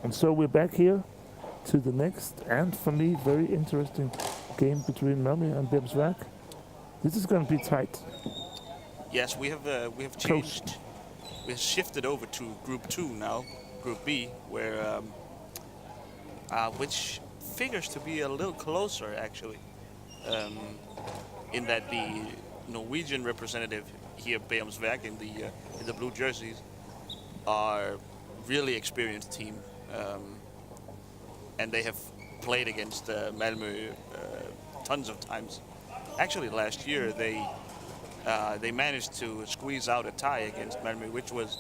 And so we're back here to the next, and for me, very interesting game between Malmö and Bærums Verk. This is going to be tight. Yes, we have changed. We have shifted over to Group 2 now, Group B, where which figures to be a little closer actually, in that the Norwegian representative here, Bærums Verk, in the blue jerseys, are really experienced team, and they have played against Malmö tons of times. Actually, last year they managed to squeeze out a tie against Malmö, which was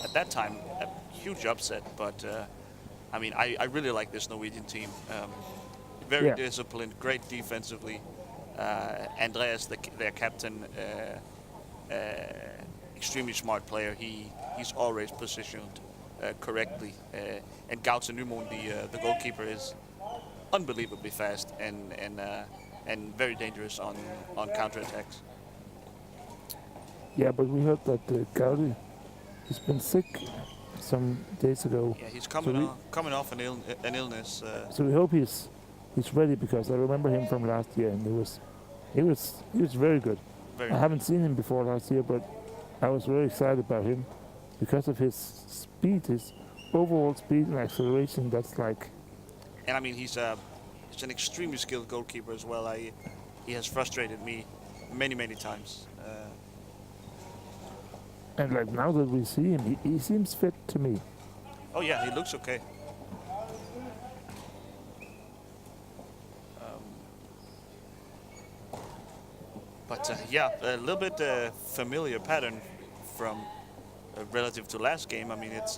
at that time a huge upset. But I mean, I really like this Norwegian team. Very disciplined, great defensively. Andreas, their captain, extremely smart player. He's always positioned correctly. And Gaute Nymoen, the goalkeeper, is unbelievably fast and very dangerous on counterattacks. Yeah, but we heard that Gaudi has been sick some days ago. Yeah, he's coming off an illness. So we hope he's ready, because I remember him from last year, and he was very good. I haven't seen him before last year, but I was very excited about him because of his speed, his overall speed and acceleration. That's like. And I mean, he's an extremely skilled goalkeeper as well. He has frustrated me many times. And like now that we see him, he seems fit to me. Oh yeah, he looks okay. But yeah, a little bit familiar pattern from relative to last game. I mean, it's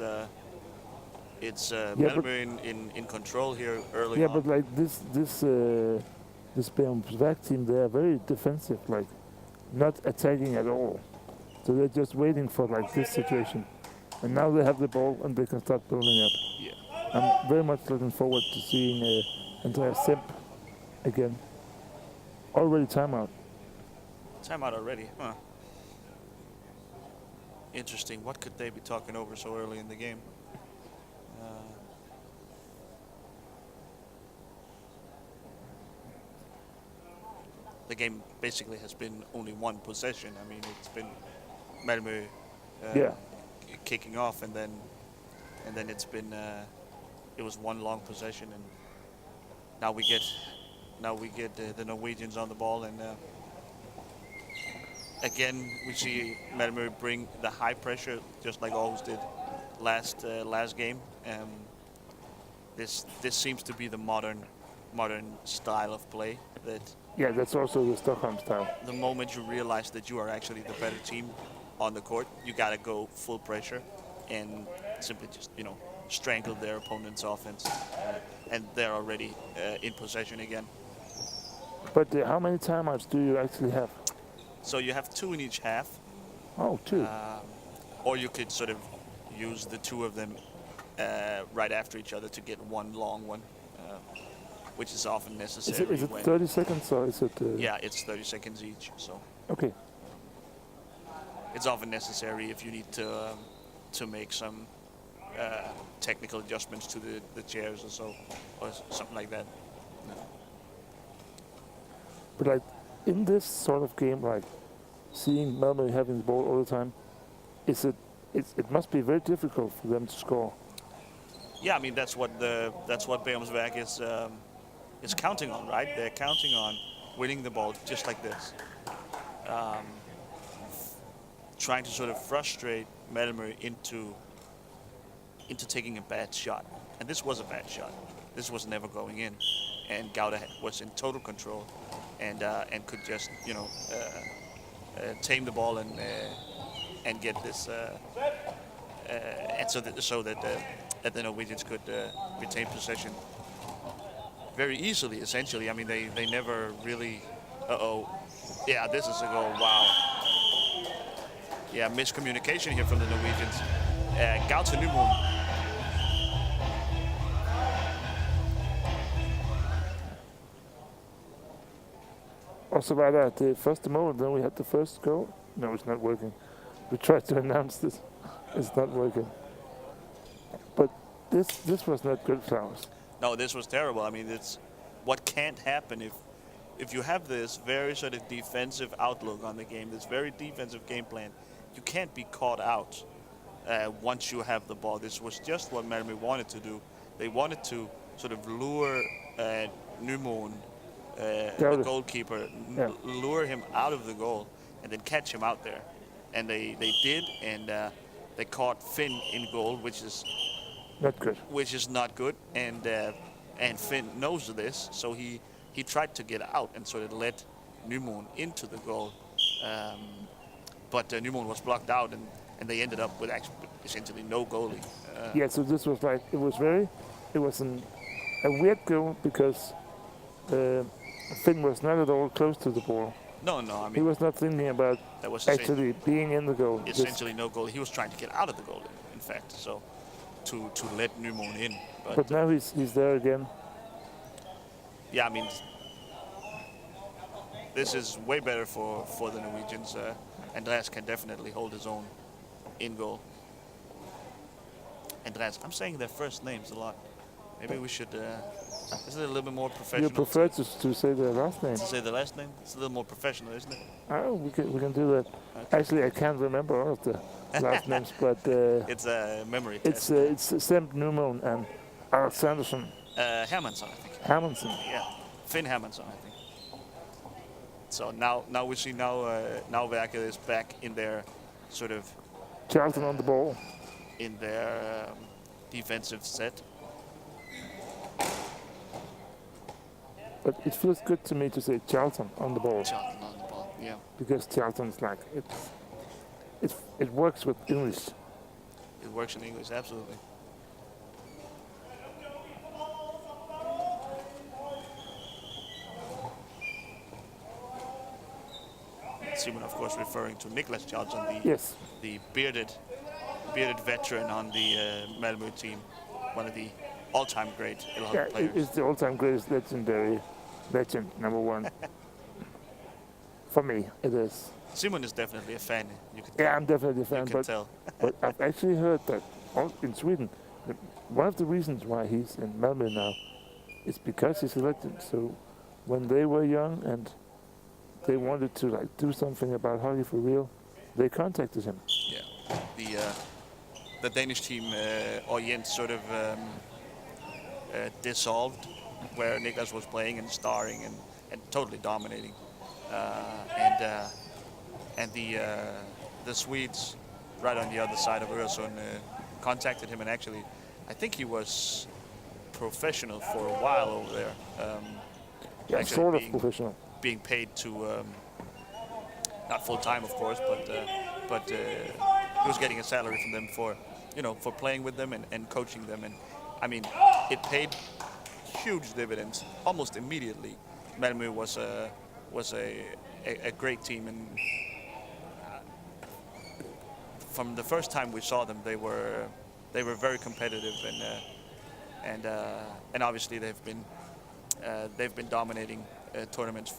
Malmö in control here early on. Yeah, but like this Bærums Verk team, they are very defensive, like not attacking at all. So they're just waiting for like this situation. And now they have the ball and they can start building up. Yeah. I'm very much looking forward to seeing Andreas Semp again. Already timeout. Timeout already, huh? Interesting. What could they be talking over so early in the game? The game basically has been only one possession. I mean, it's been Malmö kicking off, and then it's been it was one long possession, and now we get the Norwegians on the ball, and again we see Malmö bring the high pressure just like always did last game. This seems to be the modern style of play. Yeah, that's also the Stockholm style. The moment you realize that you are actually the better team on the court, you gotta go full pressure and simply just strangle their opponent's offense, and they're already in possession again. But how many timeouts do you actually have? So you have 2 in each half. Oh, 2. Or you could sort of use the 2 of them right after each other to get one long one, which is often necessary. Is it 30 seconds or is it? Yeah, it's 30 seconds each. So. Okay. It's often necessary if you need to make some technical adjustments to the chairs or so, or something like that. No. But like in this sort of game, like seeing Malmö having the ball all the time, it must be very difficult for them to score. Yeah, I mean that's what Bærums Verk is counting on, right? They're counting on winning the ball just like this, trying to sort of frustrate Malmö into taking a bad shot. And this was a bad shot. This was never going in, and Gouda was in total control, and could just tame the ball and get this, and so that the Norwegians could retain possession very easily. Essentially, I mean they never really. Yeah, this is a goal. Wow. Yeah, miscommunication here from the Norwegians. Gaute Nymoen. Also by that, the first moment, then we had the first goal. No, it's not working. We tried to announce this. It's not working. But this was not good, Klaus. No, this was terrible. I mean, it's what can't happen if you have this very sort of defensive outlook on the game, this very defensive game plan. You can't be caught out once you have the ball. This was just what Malmö wanted to do. They wanted to sort of lure Nymon, the goalkeeper, lure him out of the goal and then catch him out there. And they did, and they caught Finn in goal, which is not good. Which is not good, and Finn knows this, so he tried to get out and sort of let Nymon into the goal, but Nymon was blocked out, and they ended up with essentially no goalie. Yeah, so this was like it was a weird goal because Finn was not at all close to the ball. No, I mean he was not thinking about actually being in the goal. Essentially no goal. He was trying to get out of the goal, in fact. So to let Nymon in. But now he's there again. Yeah, I mean this is way better for the Norwegians. Andreas can definitely hold his own in goal. Andreas, I'm saying their first names a lot. Maybe we should. Is it a little bit more professional? You prefer to say the last name? To say the last name? It's a little more professional, isn't it? Oh, we can do that. Okay. Actually, I can't remember all of the last names, but it's a memory test. It's Semp Nymon and Alexandersson. Hermansson, I think. Hermansson. Yeah, Finn Hermansson, I think. So now we see now Verk is back in their sort of Charlton on the ball. In their defensive set. But it feels good to me to say Charlton on the ball. Charlton on the ball, yeah. Because Charlton's like it works with English. It works in English, absolutely. Simon, of course, referring to Niklas Charlton, the bearded veteran on the Malmö team, one of the all-time great players. It's the all-time greatest legendary legend, number one. For me, it is. Simon is definitely a fan. You can I'm definitely a fan. You can tell. But I've actually heard that in Sweden, one of the reasons why he's in Malmö now is because he's a legend. So when they were young and they wanted to do something about hockey for real, they contacted him. Yeah, the Danish team Orient sort of dissolved, where Niklas was playing and starring and totally dominating, and the Swedes right on the other side of Öresund contacted him, and actually I think he was professional for a while over there. Sort of professional. Being paid to not full time, of course, but he was getting a salary from them for playing with them and coaching them, and I mean it paid huge dividends almost immediately. Malmö was a great team, and from the first time we saw them, they were very competitive, and obviously they've been dominating tournaments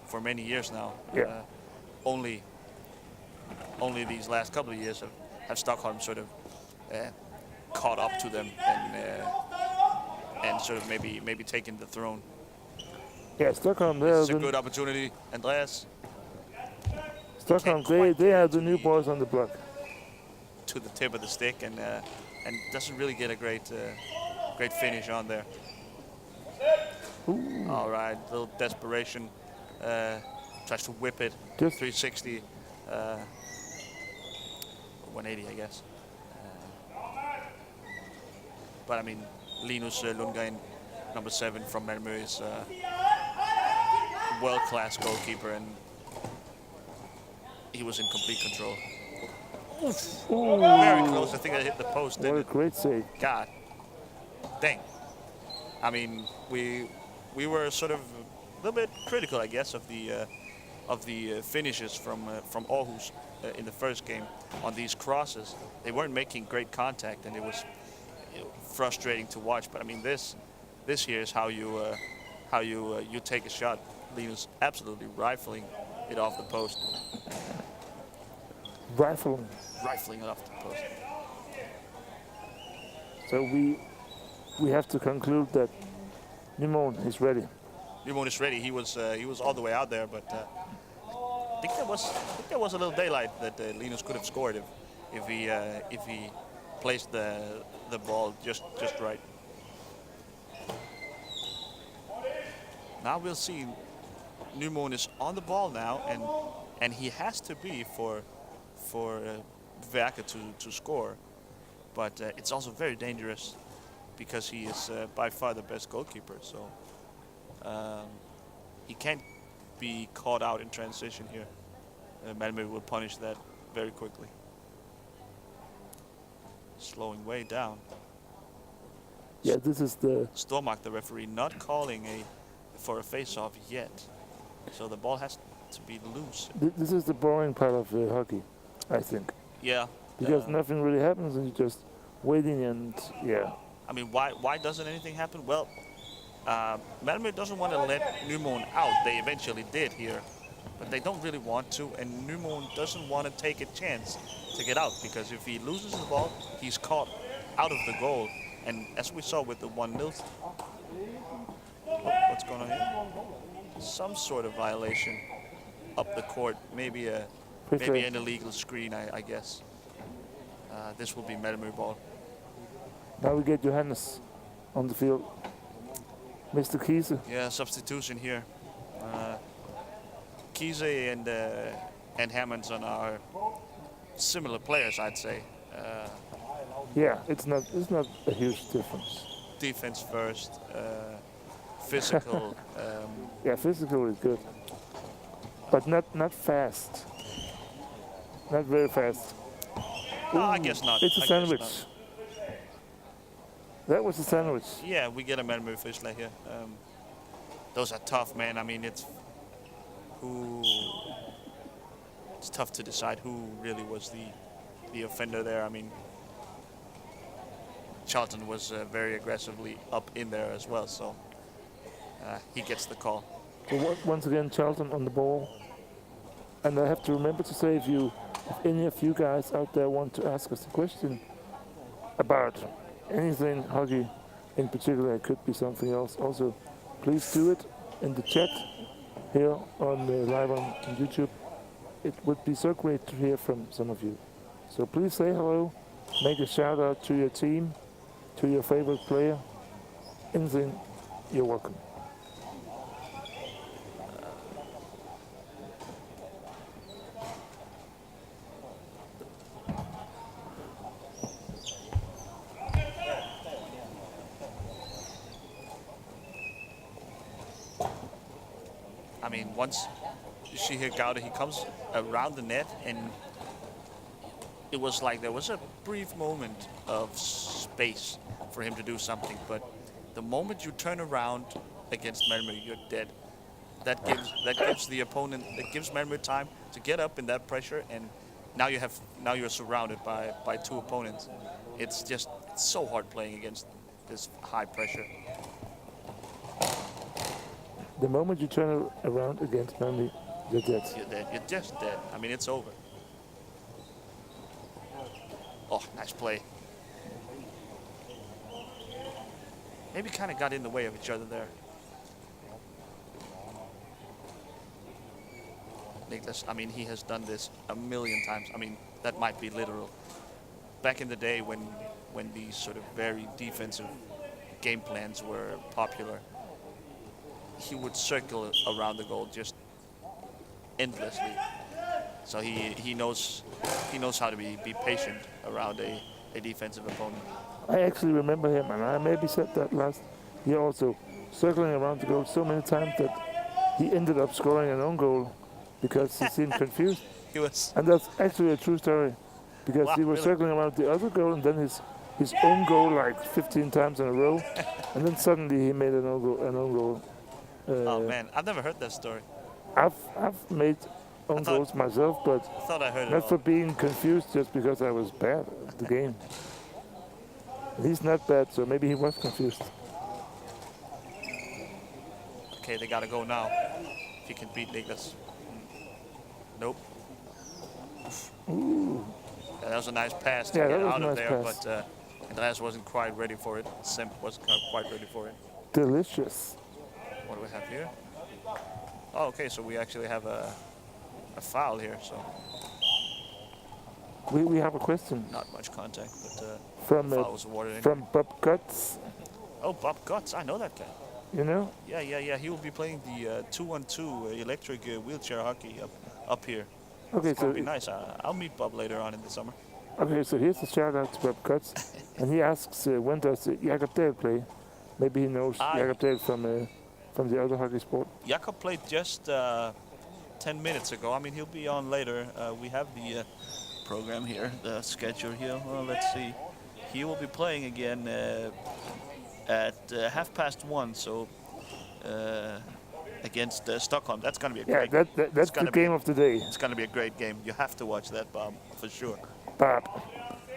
for many years now. Yeah. Only these last couple of years have Stockholm sort of caught up to them and sort of maybe taken the throne. Yeah, Stockholm. It's a good opportunity, Andreas. Stockholm, they are the new boys on the block. To the tip of the stick, and doesn't really get a great finish on there. Ooh. All right, little desperation. Tries to whip it. Just 360, 180, I guess. But I mean, Linus Lundgren, number 7 from Malmö, is a world-class goalkeeper, and he was in complete control. Ooh. Very close. I think I hit the post. What a great save! God, dang. I mean, we were sort of a little bit critical, I guess, of the finishes from Aarhus in the first game on these crosses. They weren't making great contact, and it was frustrating to watch. But I mean, this here is how you take a shot. Linus absolutely rifling it off the post. Rifling it off the post. So we have to conclude that Nymoen is ready. Nymoen is ready. He was all the way out there, but I think there was a little daylight that Linus could have scored if he placed the ball just right. Now we'll see. Nymoen is on the ball now, and he has to be for Verke to score, but it's also very dangerous because he is by far the best goalkeeper. So he can't be caught out in transition here. Malmö will punish that very quickly. Slowing way down. Yeah, this is the Stormark, the referee, not calling for a face-off yet. So the ball has to be loose. This is the boring part of hockey, I think. Yeah. Because nothing really happens and you're just waiting and yeah. I mean, why doesn't anything happen? Well, Malmö doesn't want to let Nymoen out. They eventually did here, but they don't really want to. And Nymoen doesn't want to take a chance to get out because if he loses the ball, he's caught out of the goal. And as we saw with the 1-0, what's going on here? Some sort of violation up the court. Maybe an illegal screen, I guess. This will be Malmö ball. Now we get Johannes on the field. Mr. Kiese. Yeah, substitution here. Kiese and Hermansson are similar players, I'd say. Yeah, it's not a huge difference. Defense first, physical. Yeah, physical is good, but not fast. Not very fast. No, I guess not. It's a sandwich. That was a sandwich. Yeah, we get a Malmö Fischler here. Those are tough, man. I mean, it's tough to decide who really was the offender there. I mean, Charlton was very aggressively up in there as well, so he gets the call. So once again, Charlton on the ball. And I have to remember to say, if any of you guys out there want to ask us a question about anything hockey in particular, it could be something else also, please do it in the chat here on live on YouTube. It would be so great to hear from some of you. So please say hello, make a shout out to your team, to your favorite player, anything, you're welcome. I mean, once you see here Gauda, he comes around the net, and it was like there was a brief moment of space for him to do something, but the moment you turn around against Malmö, you're dead. That gives the opponent, that gives Malmö time to get up in that pressure, and now you're surrounded by two opponents. It's so hard playing against this high pressure. The moment you turn around against Malmö, you're dead. You're dead. You're just dead. I mean, it's over. Oh, nice play. Maybe kind of got in the way of each other there. Niklas, I mean, he has done this a million times. I mean, that might be literal. Back in the day when these sort of very defensive game plans were popular, he would circle around the goal just endlessly. So he knows how to be patient around a defensive opponent. I actually remember him, and I maybe said that last year also, circling around the goal so many times that he ended up scoring an own goal because he seemed confused. And that's actually a true story, because he was circling around the other goal and then his own goal like 15 times in a row, and then suddenly he made an own goal. Oh man, I've never heard that story. I've made own goals myself, but I thought I heard it not for being confused just because I was bad at the game. He's not bad, so maybe he was confused. Okay, they gotta go now. If you can beat Niklas. Nope. Ooh. Yeah, that was a nice pass to Yeah, get that was out a of nice there, pass. but Andreas wasn't quite ready for it. Semp wasn't quite ready for it. Delicious. What do we have here? Oh, okay, so we actually have a foul here, so We have a question not much contact, but from foul was awarded anyway. from Bob Guts. Oh, Bob Guts, I know that guy. You know? Yeah. He will be playing the 2-on-2 electric wheelchair hockey up here. Okay, It's so gonna be nice. I'll meet Bob later on in the summer. okay, so here's a shout out to Bob Guts, and he asks when does Jakob Dahl play? Maybe he knows Jakob Dahl from the other hockey sport. Jakob played just 10 minutes ago. I mean, he'll be on later. We have the program here, the schedule here. Well, let's see. He will be playing again at 1:30, so against Stockholm. That's going to be a great game. That's the game of the day. It's going to be a great game. You have to watch that, Bob, for sure. Bob.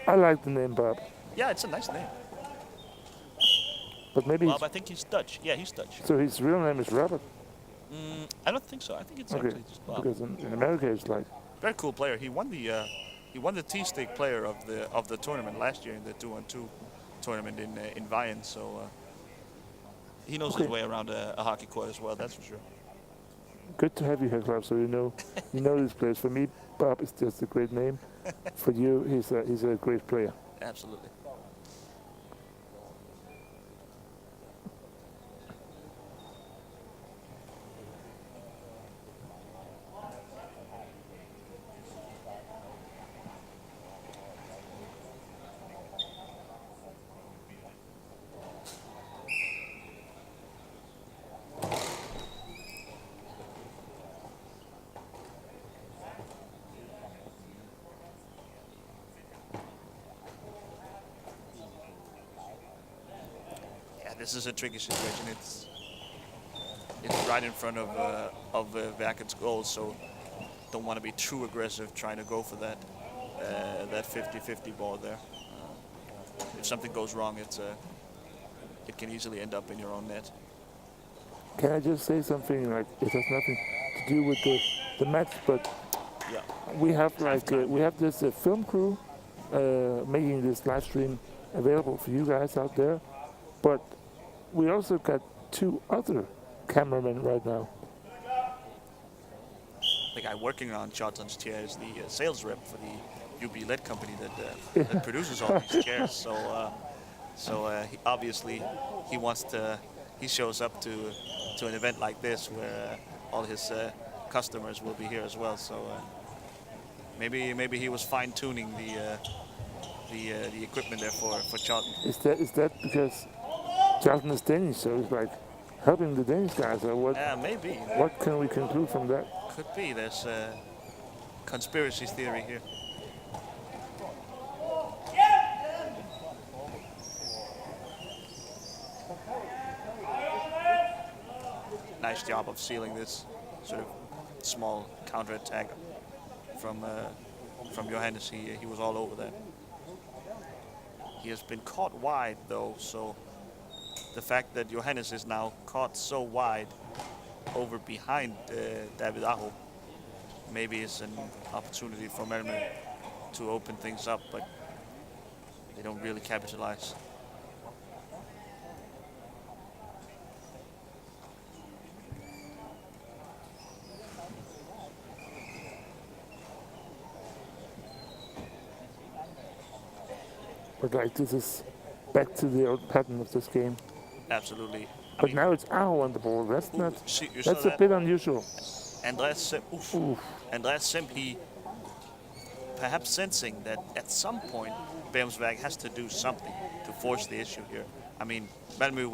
I like the name Bob. Yeah, it's a nice name. But maybe Bob, I think he's Dutch. Yeah, he's Dutch. So his real name is Robert? I don't think so. I think it's actually just Bob. Because in America it's like... Very cool player. He won the T-stick player of the tournament last year in the 2-on-2 tournament in Wien. So he knows his way around a hockey court as well. That's for sure. Good to have you here, Klaus. So you know these players. For me, Bob is just a great name. For you, he's a great player. Absolutely. This is a tricky situation. It's right in front of Verket's goal, so don't want to be too aggressive trying to go for that 50-50 ball there. If something goes wrong, it can easily end up in your own net. Can I just say something like it has nothing to do with the match, but yeah, we have this film crew making this live stream available for you guys out there, but we also got 2 other cameramen right now. The guy working on Charlton's chair is the sales rep for the UB LED company that produces all these chairs. So he obviously he shows up to an event like this where all his customers will be here as well. So maybe he was fine tuning the equipment there for Charlton. Is that because Charlton is Danish, so it's like helping the Danish guys, or what? Yeah, maybe. What can we conclude from that? Could be. There's a conspiracy theory here. Nice job of sealing this sort of small counter-attack from Johannes. He was all over that. He has been caught wide though, so the fact that Johannes is now caught so wide over behind David Aho maybe is an opportunity for Malmö to open things up, but they don't really capitalize. But like this is back to the old pattern of this game. Absolutely. But now it's Aho on the ball. That's that's a bit unusual. Andreas Semp, he perhaps sensing that at some point Bærums Verk has to do something to force the issue here. I mean, Malmö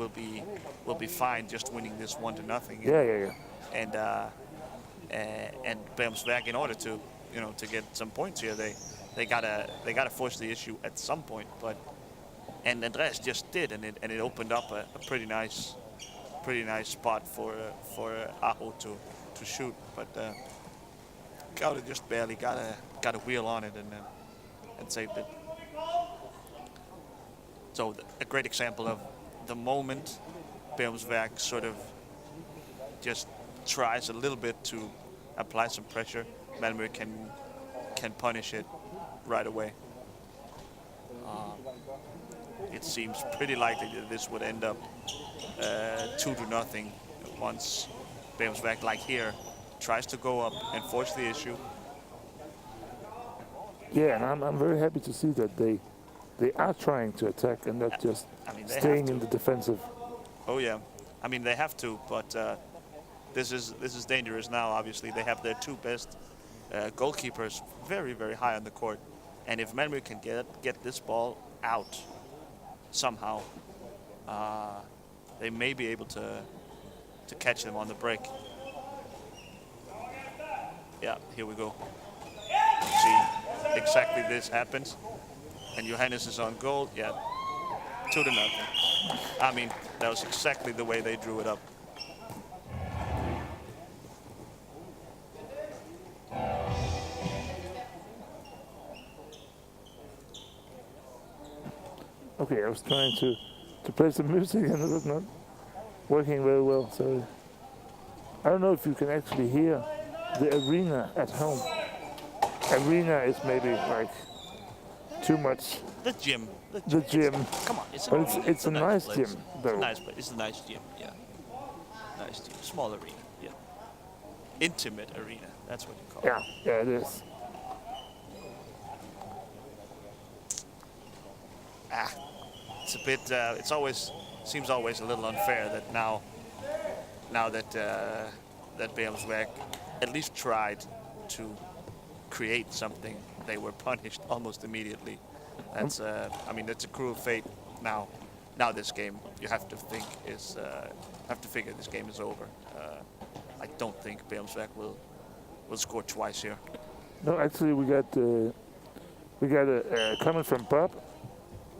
will be fine just winning this 1-0. Yeah. And Bærums Verk, in order to to get some points here, they gotta force the issue at some point. And Andreas just did, and it opened up a pretty nice spot for Aho to shoot, but Gauda just barely got a wheel on it and saved it. So a great example of the moment Bærums Verk sort of just tries a little bit to apply some pressure, Malmö can punish it right away. It seems pretty likely that this would end up 2-0 once Bærums Verk, like here, tries to go up and force the issue. Yeah, and I'm very happy to see that they are trying to attack and not just staying in the defensive. Oh yeah, I mean they have to, but this is dangerous now. Obviously, they have their two best goalkeepers very, very high on the court, and if Malmö can get this ball out somehow, they may be able to catch them on the break. Yeah, here we go. See, exactly this happens, and Johannes is on goal. Yeah, 2-0. I mean, that was exactly the way they drew it up. Okay, I was trying to play some music and it was not working very well. So I don't know if you can actually hear the arena at home. Arena is maybe like too much. The gym. The gym. Come on, it's a nice gym, though. It's a nice place. It's a nice gym. Yeah. Nice gym. Small arena. Yeah. Intimate arena. That's what you call it. Yeah, it is. It's a bit. Seems always a little unfair that now that that Bærums Verk at least tried to create something, they were punished almost immediately. That's I mean, that's a cruel fate. Now this game, you have to figure this game is over. I don't think Bærums Verk will score twice here. No, actually, we got a comment from Bob,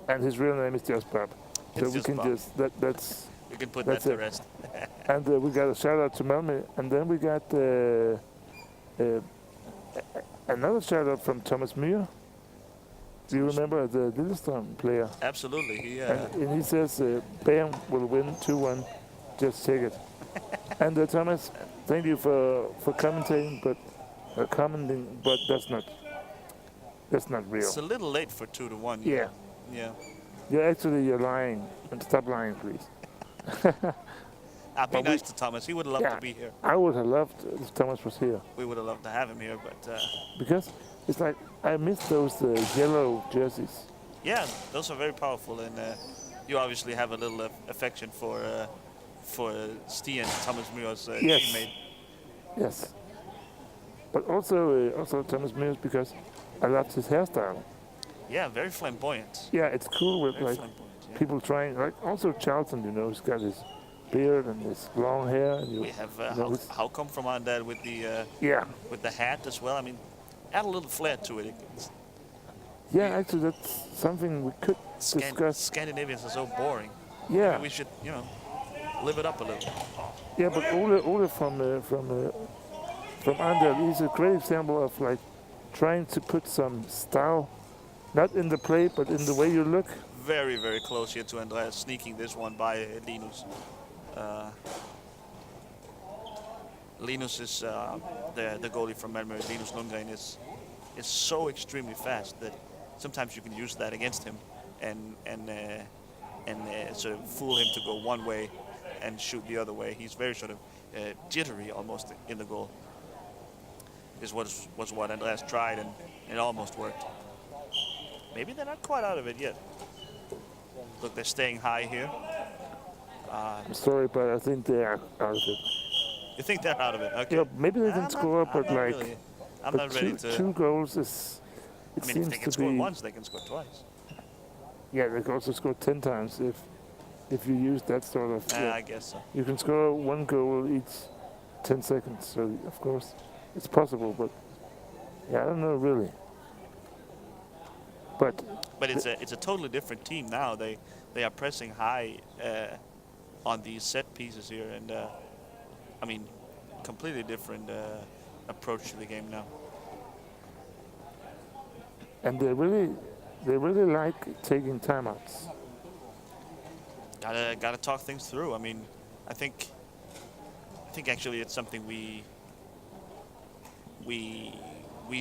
and his real name is just Bob. So we can Bob. That's. You can put that to rest. And we got a shout out to Malmö, and then we got another shout out from Thomas Muir. Do you remember the Lillestrøm player? Absolutely. And he says Bærum will win 2-1. Just check it. And Thomas, thank you for commenting, but that's not real. It's a little late for 2-1. Yeah. Yeah. You're lying. And stop lying, please. Be nice to Thomas. He would have loved to be here. I would have loved if Thomas was here. We would have loved to have him here, but because it's like I miss those yellow jerseys. Yeah, those are very powerful, and you obviously have a little affection for Stian, Thomas Muir's teammate. Yes. But also Thomas Muir, because I loved his hairstyle. Yeah, very flamboyant. Yeah, it's cool with people trying. Like also Charlton, he's got his beard and his long hair. And we have Haukom from on that with the with the hat as well. I mean, add a little flair to it. Actually, that's something we could discuss. Scandinavians are so boring. Yeah, maybe we should live it up a little. Yeah, but Ole from Andal, he's a great example of like trying to put some style, not in the play, but in the way you look. Very, very close here to Andreas, sneaking this one by Linus. Linus is the goalie from Malmö. Linus Lundgren is so extremely fast that sometimes you can use that against him and sort of fool him to go one way and shoot the other way. He's very sort of jittery almost in the goal. This was what Andreas tried, and it almost worked. Maybe they're not quite out of it yet. Look, they're staying high here. I'm sorry, but I think they are out of it. You think they're out of it? Okay. Yeah, maybe they didn't score, but like, really. I'm not ready to. 2 goals is. I mean, if they can score once, they can score twice. Yeah, they can also score 10 times if you use that sort of. I guess so. You can score 1 goal each 10 seconds, so of course it's possible, but yeah, I don't know really. But it's a totally different team now. They are pressing high on these set pieces here, and I mean, completely different approach to the game now. And they really like taking timeouts. Gotta talk things through. I mean, I think actually it's something we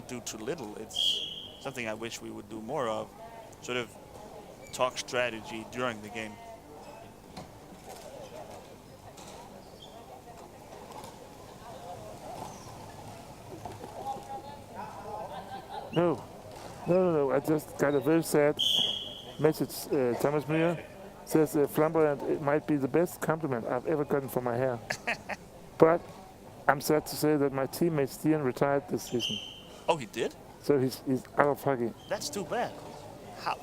do too little. It's something I wish we would do more of. sort of talk strategy during the game. No. I just got a very sad message. Thomas Muir says flamboyant, it might be the best compliment I've ever gotten for my hair. But I'm sad to say that my teammate Stian retired this season. Oh, he did? So he's out of hockey. That's too bad.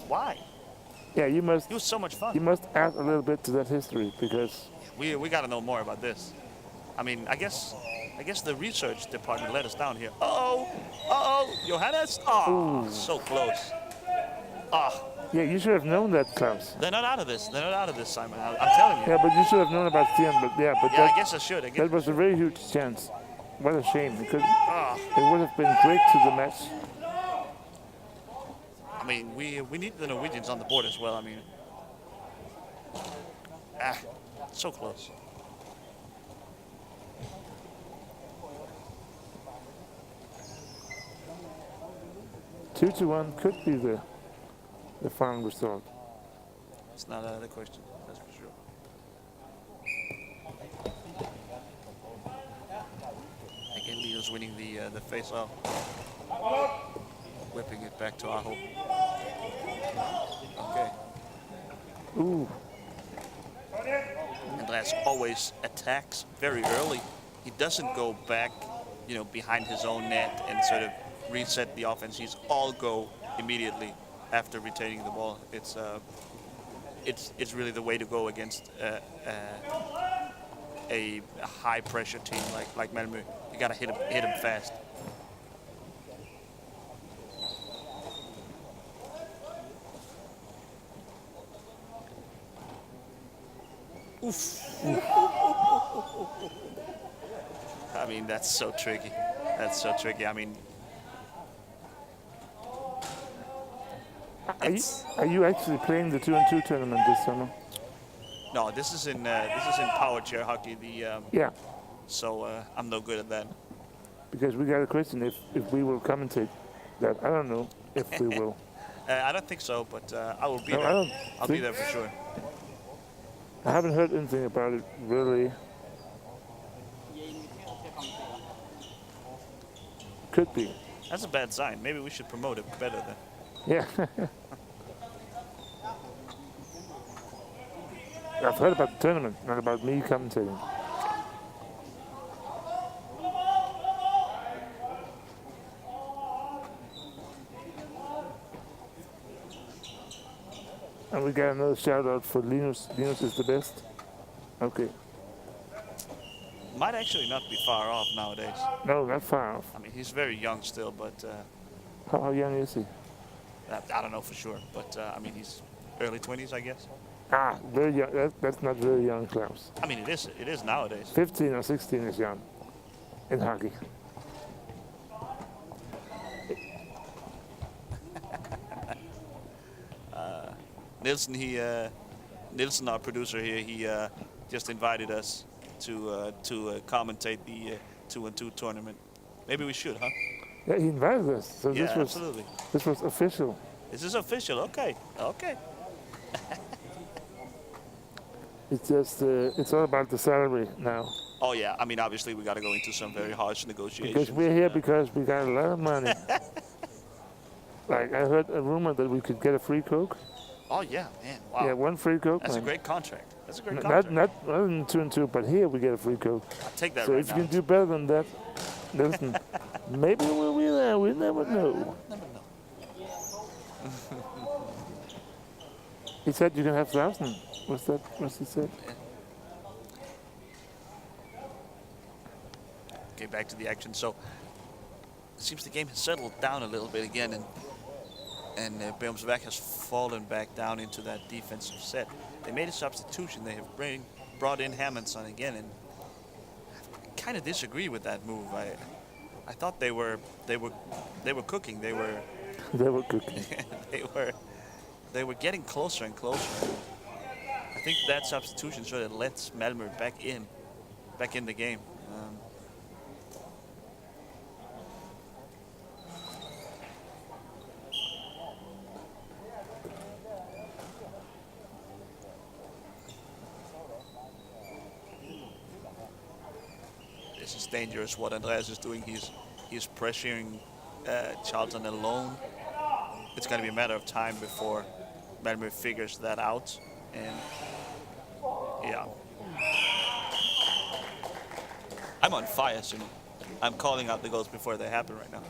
Why? Yeah, you must. It was so much fun. You must add a little bit to that history because we got to know more about this. I mean, I guess the research department let us down here. Johannes. Oh, so close. yeah, you should have known that, Klaus. They're not out of this. They're not out of this, Simon. I'm telling you. Yeah, but you should have known about Stian. But I guess I should. That was a very huge chance. What a shame. Because it would have been great to the match. I mean, we need the Norwegians on the board as well. I mean, so close. Two to 1 could be the final result. It's not out of the question, that's for sure. Again, Leo's winning the face-off. Whipping it back to Aho. Okay. Ooh. Andreas always attacks very early. He doesn't go back, behind his own net and sort of reset the offense. He's all go immediately after retaining the ball. It's really the way to go against a high pressure team like Malmö. You gotta hit him fast. Oof. I mean, that's so tricky. That's so tricky. I mean, are you actually playing the 2-on-2 tournament this summer? No, this is in power chair hockey. Yeah. So I'm no good at that. Because we got a question if we will commentate that. I don't know if we will. I don't think so, but I will be there. I'll be there for sure. I haven't heard anything about it really. Could be. That's a bad sign. Maybe we should promote it better then. Yeah. I've heard about the tournament, not about me commentating. And we got another shout out for Linus. Linus is the best. Okay. Might actually not be far off nowadays. No, not far off. I mean, he's very young still, but... How young is he? I don't know for sure, but I mean, he's early 20s, I guess. Very young. That's not very young, Klaus. I mean, it is nowadays. 15 or 16 is young in hockey. Nielsen, our producer here, he just invited us to commentate the 2-on-2 tournament. Maybe we should, huh? Yeah, he invited us. So yeah, absolutely. This was official. This is official. Okay. Okay. It's just it's all about the salary now. Oh yeah. I mean, obviously we got to go into some very harsh negotiations. Because we're here because we got a lot of money. Like I heard a rumor that we could get a free Coke. Oh yeah, man. Wow. Yeah, one free Coke. That's a great contract. That's a great contract. Not in 2-on-2, but here we get a free Coke. I'll take that. So right if now. you can do better than that, listen. Maybe we'll be there. We never know. Never know. He said you can have 1,000. What's that? What's he said? Yeah. Okay, back to the action. So it seems the game has settled down a little bit again, and Bærums Verk has fallen back down into that defensive set. They made a substitution. They have brought in Hermansson again, and I kind of disagree with that move. I thought they were cooking. They were cooking. they were getting closer and closer. I think that substitution sort of lets Malmö back in the game. it's dangerous what Andreas is doing. He's pressuring Charlton alone. It's going to be a matter of time before Malmö figures that out. And yeah, I'm on fire soon. I'm calling out the goals before they happen right now.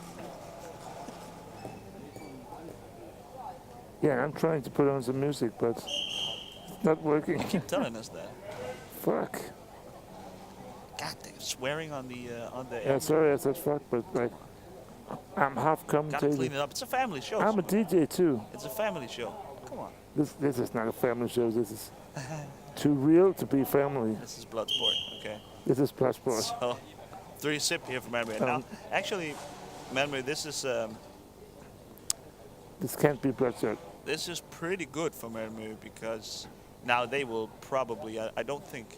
Yeah, I'm trying to put on some music, but it's not working. You keep telling us that. Fuck. God damn, swearing on the Yeah, sorry I said fuck, but like, I'm half Gotta commentating. clean it up. It's a family show. I'm a DJ too. It's a family show. Come on. This is not a family show. This is too real to be family. This is Bloodsport, okay? This is Bloodsport. So, 3 sip here for Malmö. Now, actually, Malmö, this is This can't be Bloodshot. this is pretty good for Malmö because now they will probably. I don't think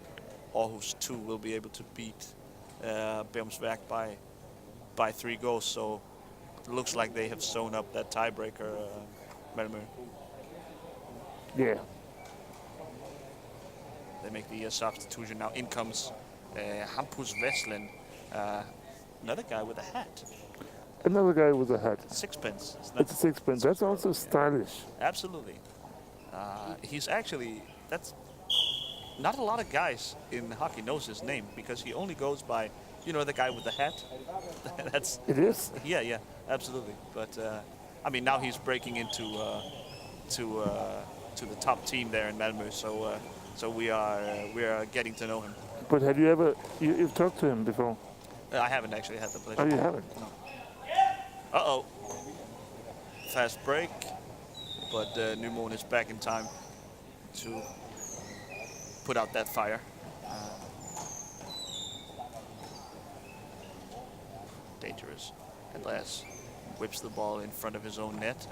Aarhus 2 will be able to beat Bærums Verk by 3 goals. So it looks like they have sewn up that tiebreaker, Malmö. Yeah. They make the substitution. Now in comes Hampus Vestlin, another guy with a hat. Another guy with a hat. Sixpence. It's a sixpence. That's also stylish. Absolutely. He's actually, that's not a lot of guys in hockey knows his name because he only goes by, you know, the guy with the hat. That's. It is? Yeah, absolutely. But I mean, now he's breaking into to the top team there in Malmö. So we are getting to know him. But have you ever, you've talked to him before? I haven't actually had the pleasure. Oh, you haven't? No. Uh-oh. Fast break, but Nymon is back in time to put out that fire. Dangerous. Andreas whips the ball in front of his own net.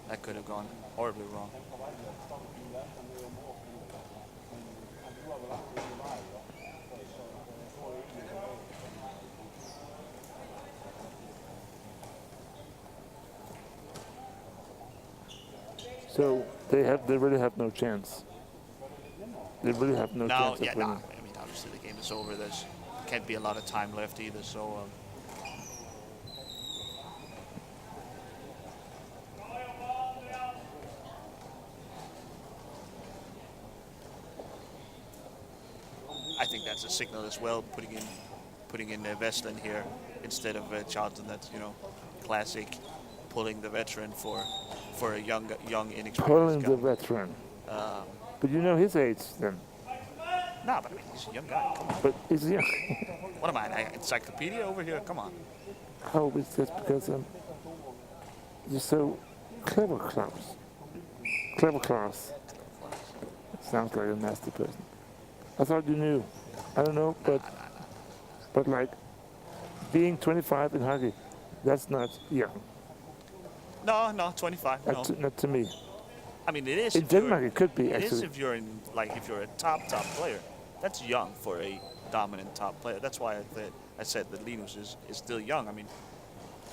That could have gone horribly wrong. So they really have no chance. They really have no chance of winning. I mean, obviously the game is over. There's can't be a lot of time left either. So. I think that's a signal as well, putting in Vestlin here instead of Charlton. That's, you know, classic, pulling the veteran for a young inexperienced Pulling guy. the veteran. But you know his age then. No, but I mean, he's a young guy. Come on. But is he? What am I, an encyclopedia over here? Come on. Oh, it's just because you're so clever, Klaus. Clever Klaus. Sounds like a nasty person. I thought you knew. I don't know, but like being 25 in hockey, that's not young. No, 25. No. Not to me. I mean, it is. In Denmark, it could be It actually. is if you're a top player. That's young for a dominant top player. That's why I said that Linus is still young. I mean,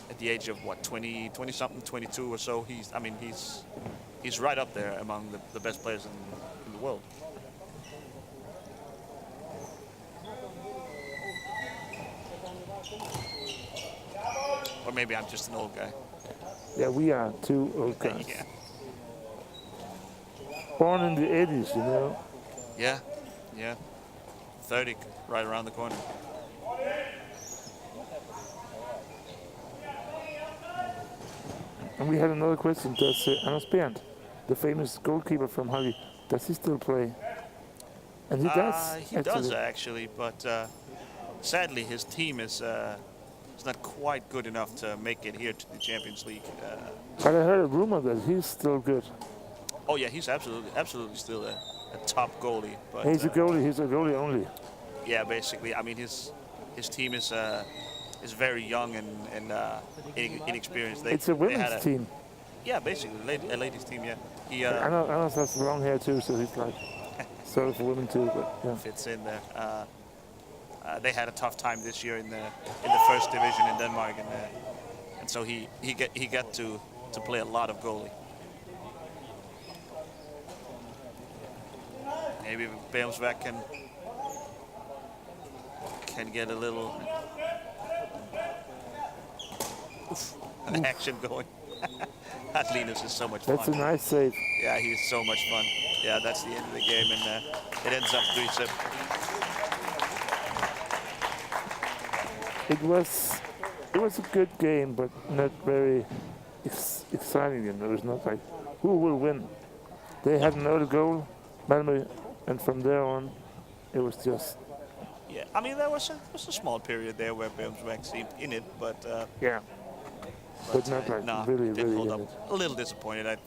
at the age of what, 20 something, 22 or so, he's right up there among the best players in the world. Or maybe I'm just an old guy. Yeah, we are two old guys. Yeah. Born in the 80s, you know. Yeah. 30, right around the corner. And we had another question. Does Anders Berndt, the famous goalkeeper from hockey, does he still play? And he does. He does actually, but sadly his team is not quite good enough to make it here to the Champions League. But I heard a rumor that he's still good. Oh yeah, he's absolutely still a top goalie. But He's a goalie. He's a goalie only. Yeah, basically. I mean, his team is very young and inexperienced. It's a women's team. Yeah, basically, a ladies team. Yeah, he Anders has long hair too, so he's like sort of a woman too. But yeah. fits in there. They had a tough time this year in the first division in Denmark, and so he got to play a lot of goalie. Maybe Bærums Verk can get a little action going. Linus is so much fun. That's a nice save. Yeah, he's so much fun. Yeah, that's the end of the game, and it ends up 3-7. It was a good game, but not very exciting. You know, it was not like who will win. They had another goal, Malmö, and from there on, it was just. Yeah, I mean there was a small period there where Bærums Verk seemed in it, but yeah, but not like no, really, didn't really hold in up. it. A little disappointed.